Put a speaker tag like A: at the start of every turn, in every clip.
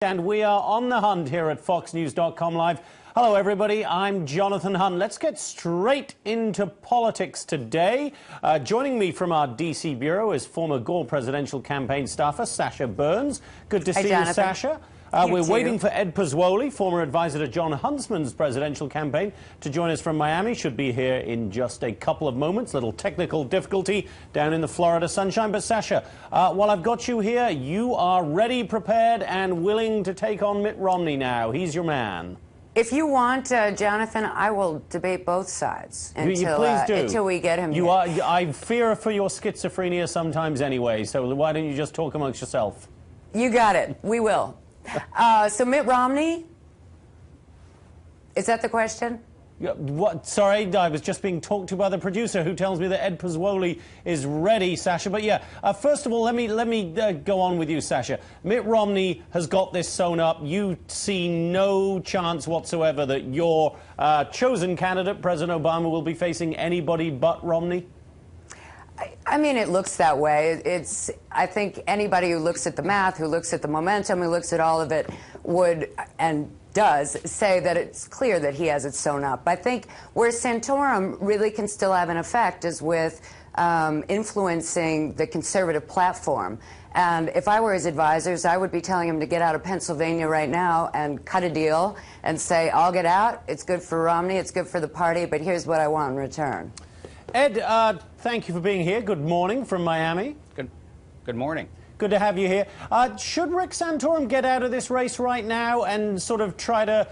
A: And we are on the hunt here at FoxNews.com Live. Hello, everybody. I'm Jonathan Hunt. Let's get straight into politics today. Joining me from our D.C. bureau is former Gore presidential campaign staffer Sasha Burns. Good to see you, Sasha. We're waiting for Ed Pozzuoli, former advisor to John Huntsman's presidential campaign, to join us from Miami. Should be here in just a couple of moments. Little technical difficulty down in the Florida sunshine. But Sasha, while I've got you here, you are ready, prepared, and willing to take on Mitt Romney now. He's your man.
B: If you want, Jonathan, I will debate both sides until we get him.
A: I fear for your schizophrenia sometimes anyway, so why don't you just talk amongst yourself?
B: You got it. We will. So Mitt Romney, is that the question?
A: What? Sorry, I was just being talked to by the producer who tells me that Ed Pozzuoli is ready, Sasha. But yeah, first of all, let me go on with you, Sasha. Mitt Romney has got this sewn up. You see no chance whatsoever that your chosen candidate, President Obama, will be facing anybody but Romney?
B: I mean, it looks that way. I think anybody who looks at the math, who looks at the momentum, who looks at all of it would and does say that it's clear that he has it sewn up. I think where Santorum really can still have an effect is with influencing the conservative platform. And if I were his advisors, I would be telling him to get out of Pennsylvania right now and cut a deal and say, I'll get out. It's good for Romney. It's good for the party. But here's what I want in return.
A: Ed, thank you for being here. Good morning from Miami.
C: Good morning.
A: Good to have you here. Should Rick Santorum get out of this race right now and sort of try to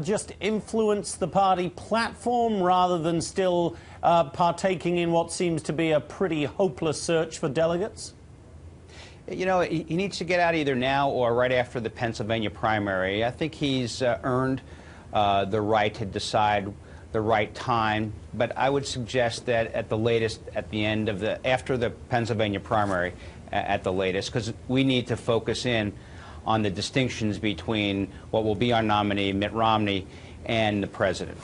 A: just influence the party platform rather than still partaking in what seems to be a pretty hopeless search for delegates?
C: You know, he needs to get out either now or right after the Pennsylvania primary. I think he's earned the right to decide the right time, but I would suggest that at the latest, at the end of after the Pennsylvania primary, at the latest, because we need to focus in on the distinctions between what will be our nominee, Mitt Romney, and the president.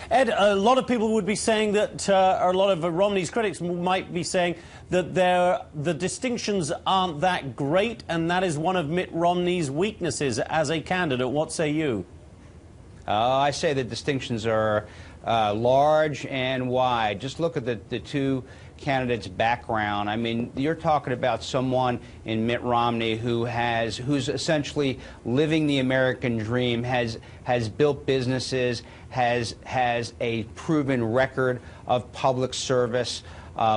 A: Ed, a lot of people would be saying that, or a lot of Romney's critics might be saying that the distinctions aren't that great, and that is one of Mitt Romney's weaknesses as a candidate. What say you?
C: I say the distinctions are large and wide. Just look at the two candidates' background. I mean, you're talking about someone in Mitt Romney who's essentially living the American dream, has built businesses, has a proven record of public service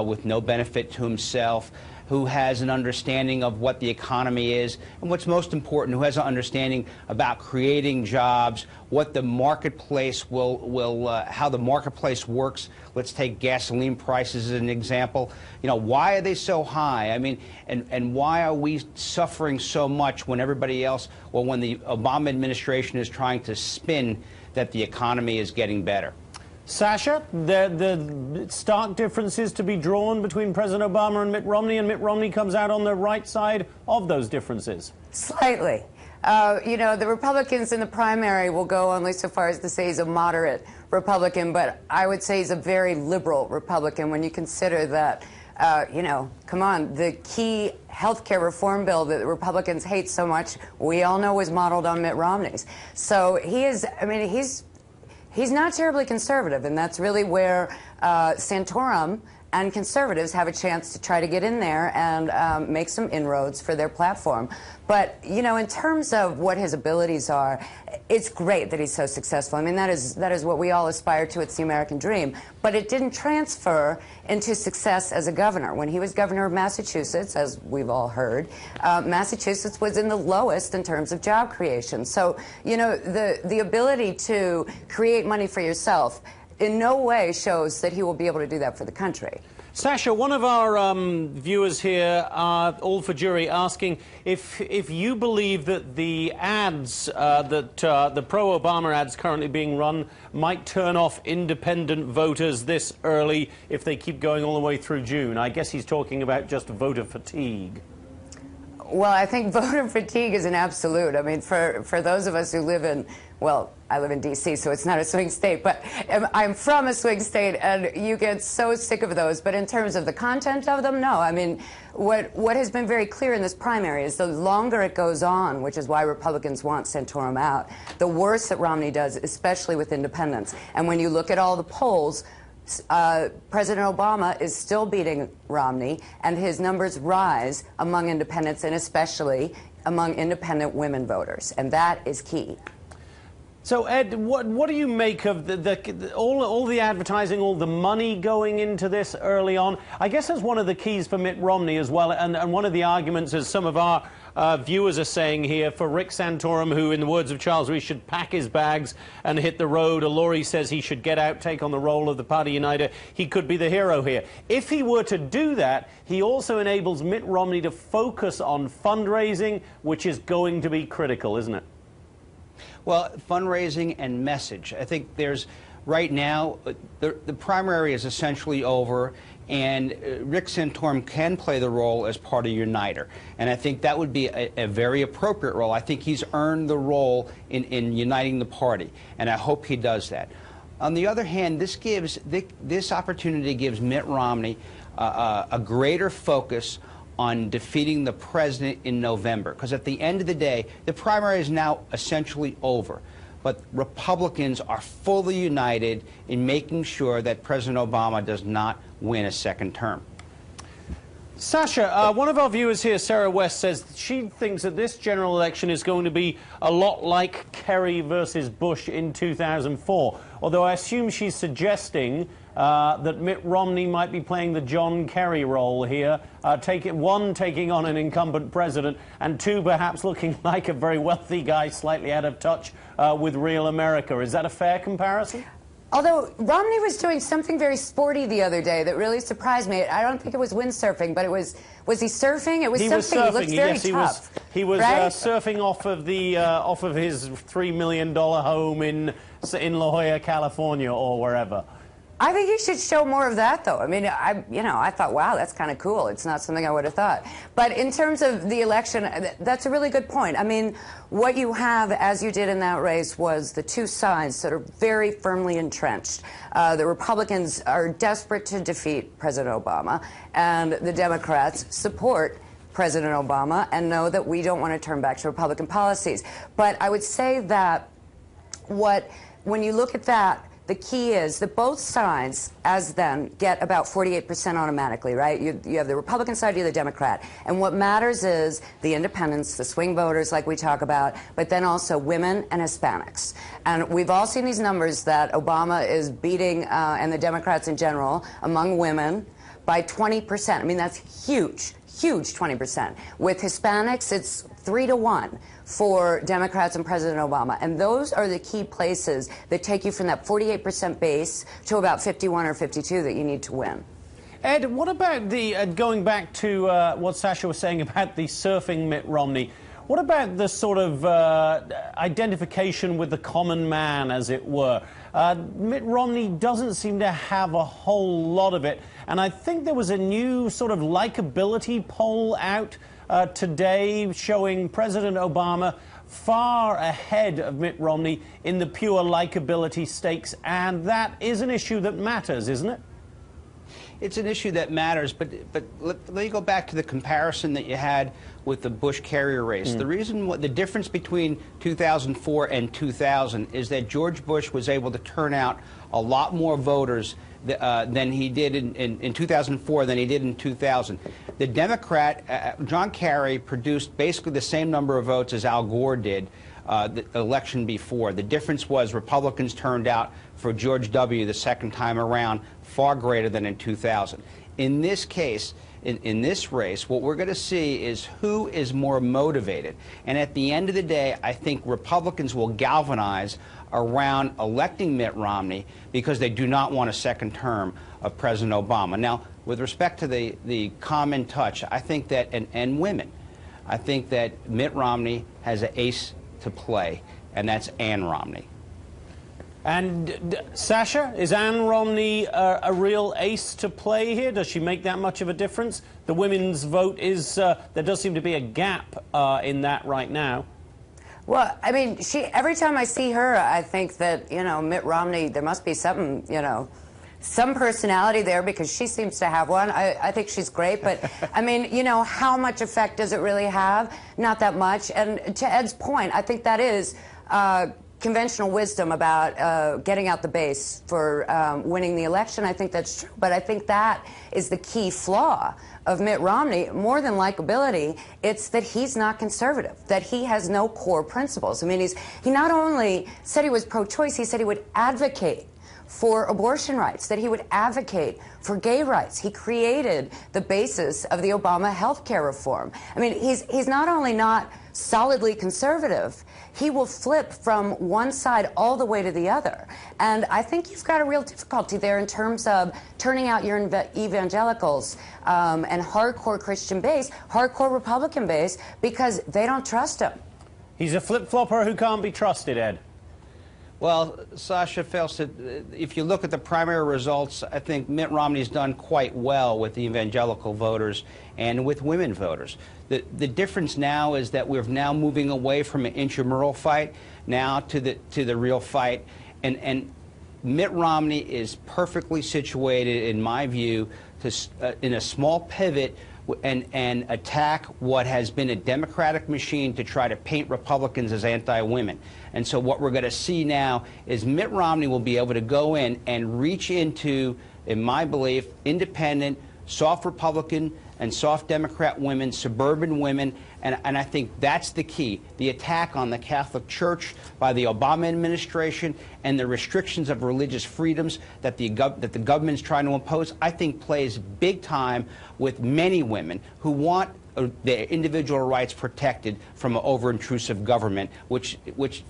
C: with no benefit to himself, who has an understanding of what the economy is, and what's most important, who has an understanding about creating jobs, what the marketplace how the marketplace works. Let's take gasoline prices as an example. You know, why are they so high? I mean, and why are we suffering so much when everybody else, well, when the Obama administration is trying to spin that the economy is getting better?
A: Sasha, the stark differences to be drawn between President Obama and Mitt Romney comes out on the right side of those differences.
B: Slightly. You know, the Republicans in the primary will go only so far as to say he's a moderate Republican, but I would say he's a very liberal Republican when you consider that, you know, come on, the key health care reform bill that the Republicans hate so much, we all know was modeled on Mitt Romney's. So he is, I mean, he's not terribly conservative, and that's really where Santorum and conservatives have a chance to try to get in there and make some inroads for their platform. But, you know, in terms of what his abilities are, it's great that he's so successful. I mean, that is what we all aspire to. It's the American dream. But it didn't transfer into success as a governor. When he was governor of Massachusetts, as we've all heard, Massachusetts was in the lowest in terms of job creation. So, you know, the ability to create money for yourself in no way shows that he will be able to do that for the country.
A: Sasha, one of our viewers here, all for jury, asking if you believe that the ads, the pro-Obama ads currently being run might turn off independent voters this early if they keep going all the way through June. I guess he's talking about just voter fatigue.
B: Well, I think voter fatigue is an absolute. I mean, for those of us who live in, well, I live in D.C., so it's not a swing state, but I'm from a swing state, and you get so sick of those. But in terms of the content of them, no. I mean, what has been very clear in this primary is the longer it goes on, which is why Republicans want Santorum out, the worse that Romney does, especially with independents. And when you look at all the polls, President Obama is still beating Romney, and his numbers rise among independents, and especially among independent women voters, and that is key.
A: So, Ed, what do you make of all the advertising, all the money going into this early on? I guess that's one of the keys for Mitt Romney as well, and one of the arguments, as some of our viewers are saying here, for Rick Santorum, who, in the words of Charles Reese, should pack his bags and hit the road. Laurie says he should get out, take on the role of the party uniter. He could be the hero here. If he were to do that, he also enables Mitt Romney to focus on fundraising, which is going to be critical, isn't it?
C: Well, fundraising and message. I think there's, right now, the primary is essentially over, and Rick Santorum can play the role as party uniter. And I think that would be a very appropriate role. I think he's earned the role in uniting the party, and I hope he does that. On the other hand, this opportunity gives Mitt Romney a greater focus on defeating the president in November. Because at the end of the day, the primary is now essentially over. But Republicans are fully united in making sure that President Obama does not win a second term.
A: Sasha, one of our viewers here, Sarah West, says she thinks that this general election is going to be a lot like Kerry versus Bush in 2004. Although I assume she's suggesting that Mitt Romney might be playing the John Kerry role here, one, taking on an incumbent president, and two, perhaps looking like a very wealthy guy, slightly out of touch with real America. Is that a fair comparison?
B: Although Romney was doing something very sporty the other day that really surprised me. I don't think it was windsurfing, but it was he surfing? It was
A: he
B: something.
A: Was surfing.
B: He looked very
A: yes,
B: tough.
A: He was
B: right?
A: surfing off of his $3 million home in La Jolla, California, or wherever.
B: I think you should show more of that, though. I mean, I thought, wow, that's kind of cool. It's not something I would have thought. But in terms of the election, that's a really good point. I mean, what you have, as you did in that race, was the two sides that are very firmly entrenched. The Republicans are desperate to defeat President Obama, and the Democrats support President Obama and know that we don't want to turn back to Republican policies. But I would say that when you look at that, the key is that both sides, as then, get about 48% automatically, right? You have the Republican side, you have the Democrat. And what matters is the independents, the swing voters like we talk about, but then also women and Hispanics. And we've all seen these numbers that Obama is beating, and the Democrats in general, among women by 20%. I mean, that's huge. Huge 20%. With Hispanics, it's 3-to-1 for Democrats and President Obama. And those are the key places that take you from that 48% base to about 51 or 52 that you need to win.
A: Ed, what about the, going back to what Sasha was saying about the surfing Mitt Romney, what about the sort of identification with the common man, as it were? Mitt Romney doesn't seem to have a whole lot of it. And I think there was a new sort of likability poll out today showing President Obama far ahead of Mitt Romney in the pure likability stakes. And that is an issue that matters, isn't it?
C: It's an issue that matters, but let me go back to the comparison that you had with the Bush-Kerry race. The difference between 2004 and 2000 is that George Bush was able to turn out a lot more voters than he did in 2004 than he did in 2000. The Democrat, John Kerry, produced basically the same number of votes as Al Gore did the election before. The difference was Republicans turned out for George W. the second time around far greater than in 2000. In this case, in this race, what we're going to see is who is more motivated. And at the end of the day, I think Republicans will galvanize around electing Mitt Romney because they do not want a second term of President Obama. Now, with respect to the common touch, I think that, and women, I think that Mitt Romney has an ace to play, and that's Ann Romney.
A: And Sasha, is Ann Romney a real ace to play here? Does she make that much of a difference? The women's vote is, there does seem to be a gap in that right now.
B: Well, I mean, every time I see her, I think that, you know, Mitt Romney, there must be something, you know, some personality there, because she seems to have one. I think she's great, but I mean, you know, how much effect does it really have? Not that much. And to Ed's point, I think that is conventional wisdom about getting out the base for winning the election. I think that's true, but I think that is the key flaw of Mitt Romney. More than likability, it's that he's not conservative, that he has no core principles. I mean, he not only said he was pro-choice, he said he would advocate for abortion rights, that he would advocate for gay rights. He created the basis of the Obama health care reform. I mean, he's not only not solidly conservative, he will flip from one side all the way to the other. And I think you've got a real difficulty there in terms of turning out your evangelicals and hardcore Christian base, hardcore Republican base, because they don't trust him.
A: He's a flip-flopper who can't be trusted, Ed.
C: Well, Sasha Felsted, if you look at the primary results, I think Mitt Romney's done quite well with the evangelical voters and with women voters. The difference now is that we're now moving away from an intramural fight now to the real fight, and Mitt Romney is perfectly situated, in my view, to in a small pivot and attack what has been a Democratic machine to try to paint Republicans as anti-women. And so what we're going to see now is Mitt Romney will be able to go in and reach into, in my belief, independent, soft Republican and soft Democrat women, suburban women, and I think that's the key. The attack on the Catholic Church by the Obama administration and the restrictions of religious freedoms that the government's trying to impose, I think plays big time with many women who want their individual rights protected from an over-intrusive government, which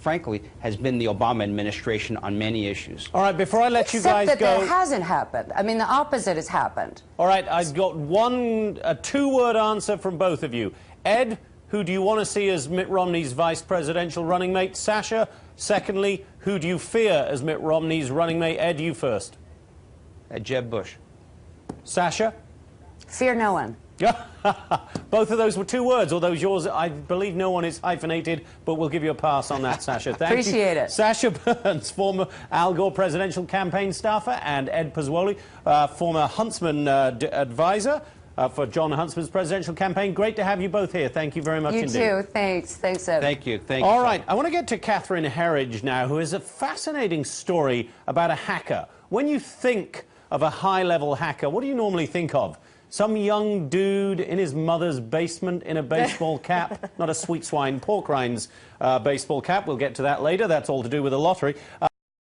C: frankly has been the Obama administration on many issues.
A: All right, before I let you guys go...
B: Except that hasn't happened. I mean, the opposite has happened.
A: All right, I've got a two-word answer from both of you. Ed, who do you want to see as Mitt Romney's vice presidential running mate? Sasha, secondly, who do you fear as Mitt Romney's running mate? Ed, you first.
C: Jeb Bush.
A: Sasha?
B: Fear no one.
A: Both of those were two words, although yours, I believe no one is hyphenated, but we'll give you a pass on that, Sasha. Thank you.
B: Appreciate it.
A: Sasha Burns, former Al Gore presidential campaign staffer, and Ed Pozzuoli, former Huntsman advisor for John Huntsman's presidential campaign. Great to have you both here. Thank you very much indeed.
B: You too. Thanks. Thanks, Ed.
C: Thank you. Thank you.
A: All right, I want to get to Catherine Herridge now, who has a fascinating story about a hacker. When you think of a high-level hacker, what do you normally think of? Some young dude in his mother's basement in a baseball cap, not a sweet swine pork rinds baseball cap. We'll get to that later. That's all to do with the lottery.